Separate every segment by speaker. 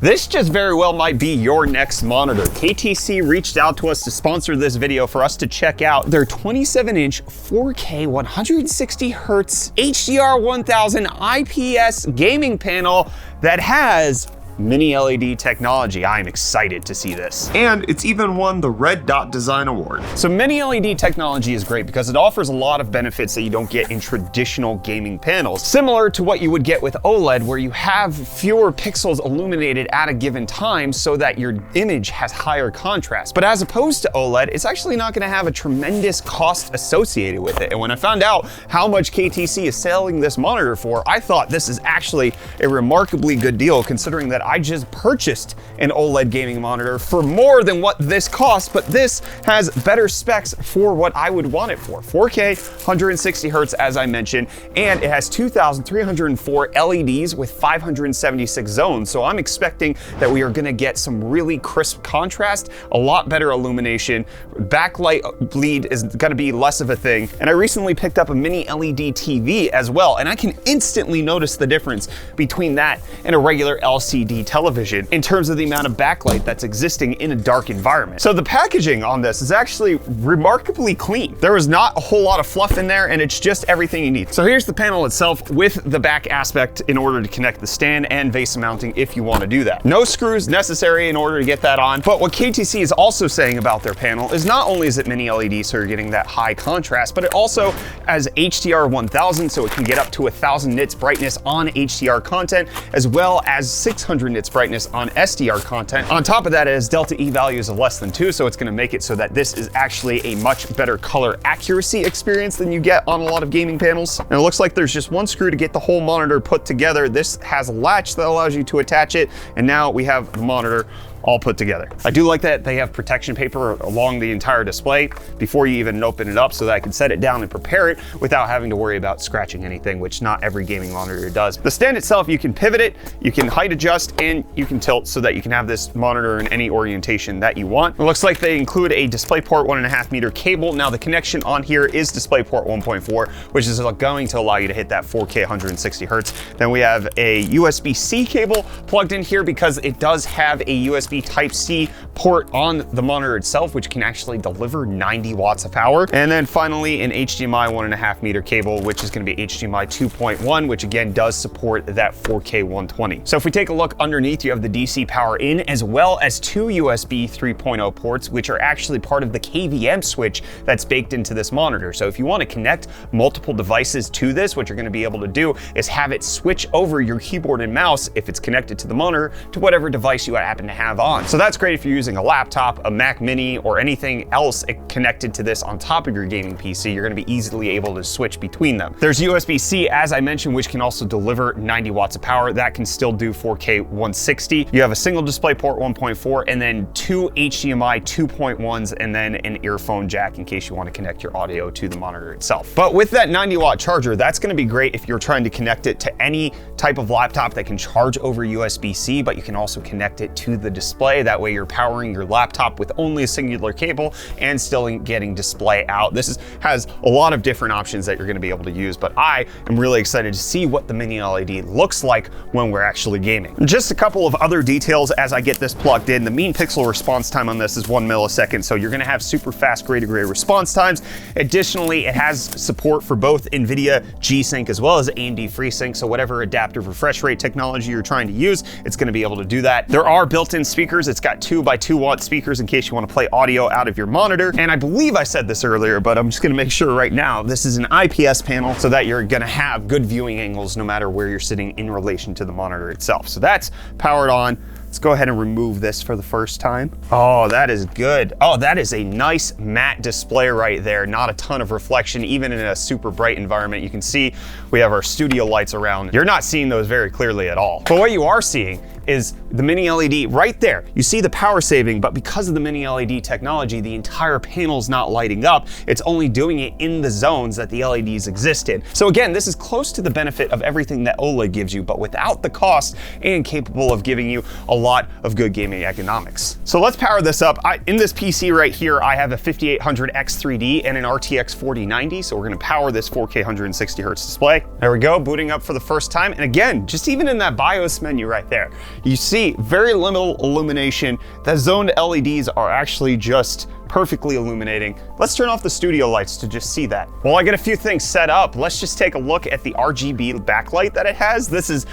Speaker 1: This just very well might be your next monitor. KTC reached out to us to sponsor this video for us to check out their 27-inch 4K 160Hz HDR 1000 IPS gaming panel that has MiniLED technology. I am excited to see this. And it's even won the Red Dot Design Award. So MiniLED technology is great because it offers a lot of benefits that you don't get in traditional gaming panels. Similar to what you would get with OLED, where you have fewer pixels illuminated at a given time so that your image has higher contrast. But as opposed to OLED, it's actually not gonna have a tremendous cost associated with it. And when I found out how much KTC is selling this monitor for, I thought this is actually a remarkably good deal, considering that I just purchased an OLED gaming monitor for more than what this costs, but this has better specs for what I would want it for. 4K, 160Hz, as I mentioned, and it has 2,304 LEDs with 576 zones. So I'm expecting that we are gonna get some really crisp contrast, a lot better illumination, backlight bleed is gonna be less of a thing. And I recently picked up a MiniLED TV as well, and I can instantly notice the difference between that and a regular LCD television in terms of the amount of backlight that's existing in a dark environment. So the packaging on this is actually remarkably clean. There is not a whole lot of fluff in there, and it's just everything you need. So here's the panel itself with the back aspect in order to connect the stand and VESA mounting if you want to do that. No screws necessary in order to get that on. But what KTC is also saying about their panel is not only is it mini LED, so you're getting that high contrast, but it also has HDR 1000, so it can get up to 1000 nits brightness on HDR content, as well as 600 nits brightness on SDR content. On top of that, it has delta E values of less than 2, so it's going to make it so that this is actually a much better color accuracy experience than you get on a lot of gaming panels. And it looks like there's just one screw to get the whole monitor put together. This has a latch that allows you to attach it, and now we have the monitor all put together. I do like that they have protection paper along the entire display before you even open it up, so that I can set it down and prepare it without having to worry about scratching anything, which not every gaming monitor does. The stand itself, you can pivot it, you can height adjust, and you can tilt so that you can have this monitor in any orientation that you want. It looks like they include a DisplayPort 1.5 meter cable. Now the connection on here is DisplayPort 1.4, which is going to allow you to hit that 4K 160Hz. Then we have a USB-C cable plugged in here because it does have a USB Type-C port on the monitor itself, which can actually deliver 90 watts of power. And then finally an HDMI 1.5 meter cable, which is going to be HDMI 2.1, which again does support that 4K 120. So if we take a look underneath, you have the DC power in, as well as two USB 3.0 ports, which are actually part of the KVM switch that's baked into this monitor. So if you want to connect multiple devices to this, what you're going to be able to do is have it switch over your keyboard and mouse, if it's connected to the monitor, to whatever device you happen to have on. So that's great if you're using a laptop, a Mac Mini, or anything else connected to this on top of your gaming PC. You're going to be easily able to switch between them. There's USB-C, as I mentioned, which can also deliver 90 watts of power. That can still do 4K 160. You have a single DisplayPort 1.4, and then two HDMI 2.1s, and then an earphone jack in case you want to connect your audio to the monitor itself. But with that 90 watt charger, that's going to be great if you're trying to connect it to any type of laptop that can charge over USB-C, but you can also connect it to the display. That way you're powering your laptop with only a singular cable and still getting display out. This has a lot of different options that you're going to be able to use, but I am really excited to see what the MiniLED looks like when we're actually gaming. Just a couple of other details as I get this plugged in. The mean pixel response time on this is 1 millisecond, so you're going to have super fast gray-to-gray response times. Additionally, it has support for both NVIDIA G-Sync as well as AMD FreeSync, so whatever adaptive refresh rate technology you're trying to use, it's going to be able to do that. There are built-in speakers. It's got 2x2 watt speakers in case you want to play audio out of your monitor. And I believe I said this earlier, but I'm just going to make sure right now, this is an IPS panel so that you're going to have good viewing angles no matter where you're sitting in relation to the monitor itself. So that's powered on. Let's go ahead and remove this for the first time. Oh, that is good. Oh, that is a nice matte display right there. Not a ton of reflection, even in a super bright environment. You can see we have our studio lights around. You're not seeing those very clearly at all. But what you are seeing is the MiniLED right there. You see the power saving, but because of the MiniLED technology, the entire panel's not lighting up. It's only doing it in the zones that the LEDs exist in. So again, this is close to the benefit of everything that OLED gives you, but without the cost and capable of giving you a lot of good gaming economics. So let's power this up. In this PC right here, I have a 5800 X3D and an RTX 4090. So we're gonna power this 4K 160Hz display. There we go, booting up for the first time. And again, just even in that BIOS menu right there, You see very little illumination. The zoned LEDs are actually just perfectly illuminating. Let's turn off the studio lights to just see that. While I get a few things set up, let's just take a look at the RGB backlight that it has. This is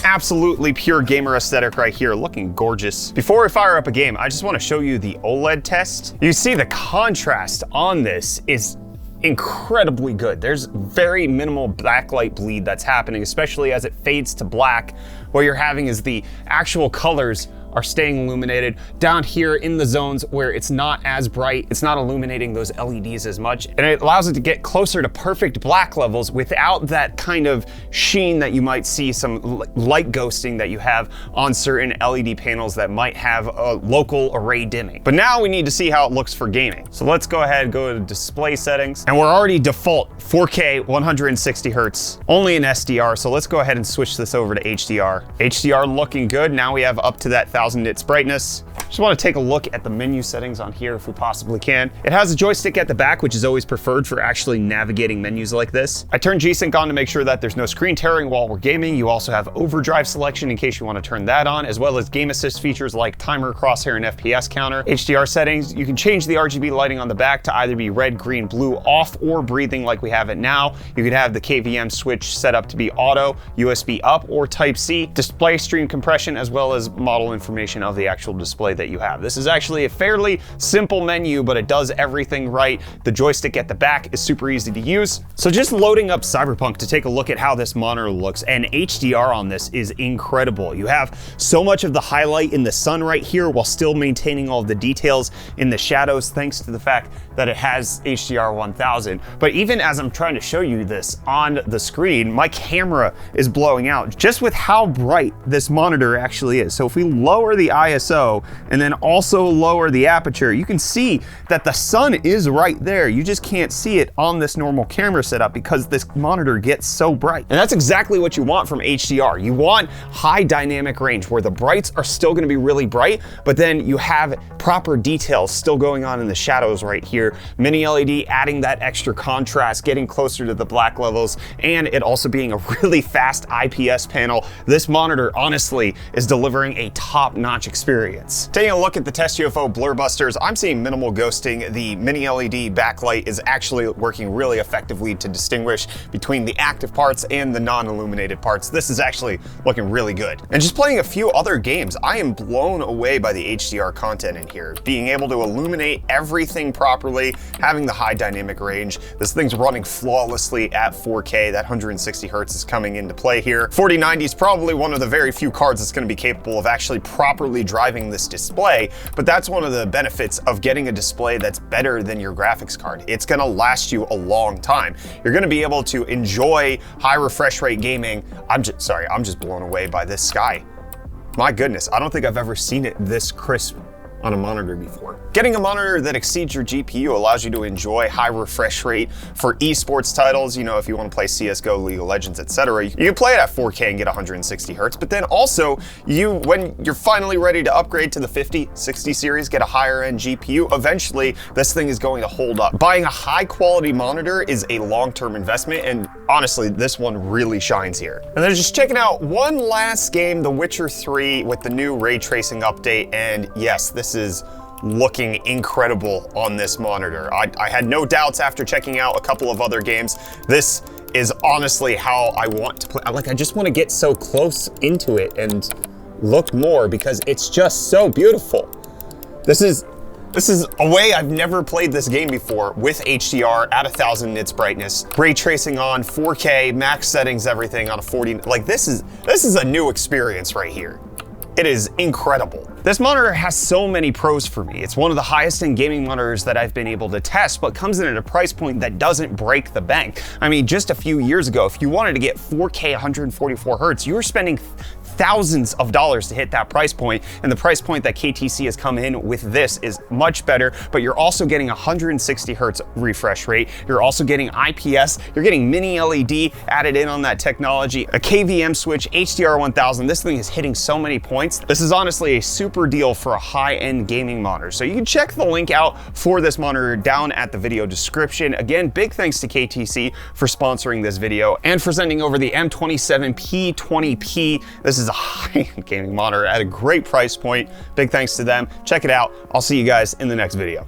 Speaker 1: absolutely pure gamer aesthetic right here, looking gorgeous. Before we fire up a game, I just want to show you the OLED test. You see the contrast on this is incredibly good. There's very minimal backlight bleed that's happening, especially as it fades to black. What you're having is the actual colors are staying illuminated. Down here in the zones where it's not as bright, it's not illuminating those LEDs as much, and it allows it to get closer to perfect black levels without that kind of sheen that you might see, some light ghosting that you have on certain LED panels that might have a local array dimming. But now we need to see how it looks for gaming. So let's go ahead and go to display settings, and we're already default 4K 160 Hertz, only in SDR. So let's go ahead and switch this over to HDR. HDR looking good. Now we have up to that 1000 nits brightness. Just want to take a look at the menu settings on here if we possibly can. It has a joystick at the back, which is always preferred for actually navigating menus like this. I turned G-Sync on to make sure that there's no screen tearing while we're gaming. You also have overdrive selection in case you want to turn that on, as well as game assist features like timer, crosshair, and FPS counter. HDR settings, you can change the RGB lighting on the back to either be red, green, blue, off, or breathing like we have it now. You could have the KVM switch set up to be auto, USB up, or Type-C, display stream compression, as well as model information of the actual display that you have. This is actually a fairly simple menu, but it does everything right. The joystick at the back is super easy to use. So just loading up Cyberpunk to take a look at how this monitor looks, and HDR on this is incredible. You have so much of the highlight in the sun right here while still maintaining all of the details in the shadows, thanks to the fact that it has HDR 1000. But even as I'm trying to show you this on the screen, my camera is blowing out just with how bright this monitor actually is. So if we lower the ISO and then also lower the aperture, you can see that the sun is right there. You just can't see it on this normal camera setup because this monitor gets so bright. And that's exactly what you want from HDR. You want high dynamic range where the brights are still going to be really bright, but then you have proper details still going on in the shadows right here. Mini LED adding that extra contrast, getting closer to the black levels, and it also being a really fast IPS panel. This monitor honestly is delivering a top-notch experience. Taking a look at the Test UFO blur busters, I'm seeing minimal ghosting. The mini LED backlight is actually working really effectively to distinguish between the active parts and the non-illuminated parts. This is actually looking really good. And just playing a few other games, I am blown away by the HDR content in here. Being able to illuminate everything properly, having the high dynamic range. This thing's running flawlessly at 4K. That 160 Hertz is coming into play here. 4090 is probably one of the very few cards that's going to be capable of actually properly driving this display, but that's one of the benefits of getting a display that's better than your graphics card. It's going to last you a long time. You're going to be able to enjoy high refresh rate gaming. I'm just blown away by this sky. My goodness, I don't think I've ever seen it this crisp on a monitor before. Getting a monitor that exceeds your GPU allows you to enjoy high refresh rate for esports titles. You know, if you want to play CSGO, League of Legends, etc., you can play it at 4K and get 160 Hertz, but then also when you're finally ready to upgrade to the 50, 60 series, get a higher end GPU, eventually this thing is going to hold up. Buying a high quality monitor is a long-term investment, and honestly, this one really shines here. And then just checking out one last game, The Witcher 3 with the new ray tracing update, and yes, this is looking incredible on this monitor. I had no doubts after checking out a couple of other games. This is honestly how I want to play. Like, I just want to get so close into it and look more because it's just so beautiful. This is a way I've never played this game before, with HDR at 1000 nits brightness, ray tracing on, 4K, max settings, everything on a 40. Like, this is a new experience right here. It is incredible. This monitor has so many pros for me. It's one of the highest end gaming monitors that I've been able to test, but comes in at a price point that doesn't break the bank. I mean, just a few years ago, if you wanted to get 4K 144 Hertz, you were spending thousands of dollars to hit that price point, and the price point that KTC has come in with this is much better, but you're also getting 160 Hertz refresh rate, you're also getting IPS, you're getting mini LED added in on that technology, a KVM switch, HDR 1000. This thing is hitting so many points. This is honestly a super deal for a high-end gaming monitor. So you can check the link out for this monitor down at the video description. Again, big thanks to KTC for sponsoring this video and for sending over the M27P20P. This is a high-end gaming monitor at a great price point. Big thanks to them. Check it out. I'll see you guys in the next video.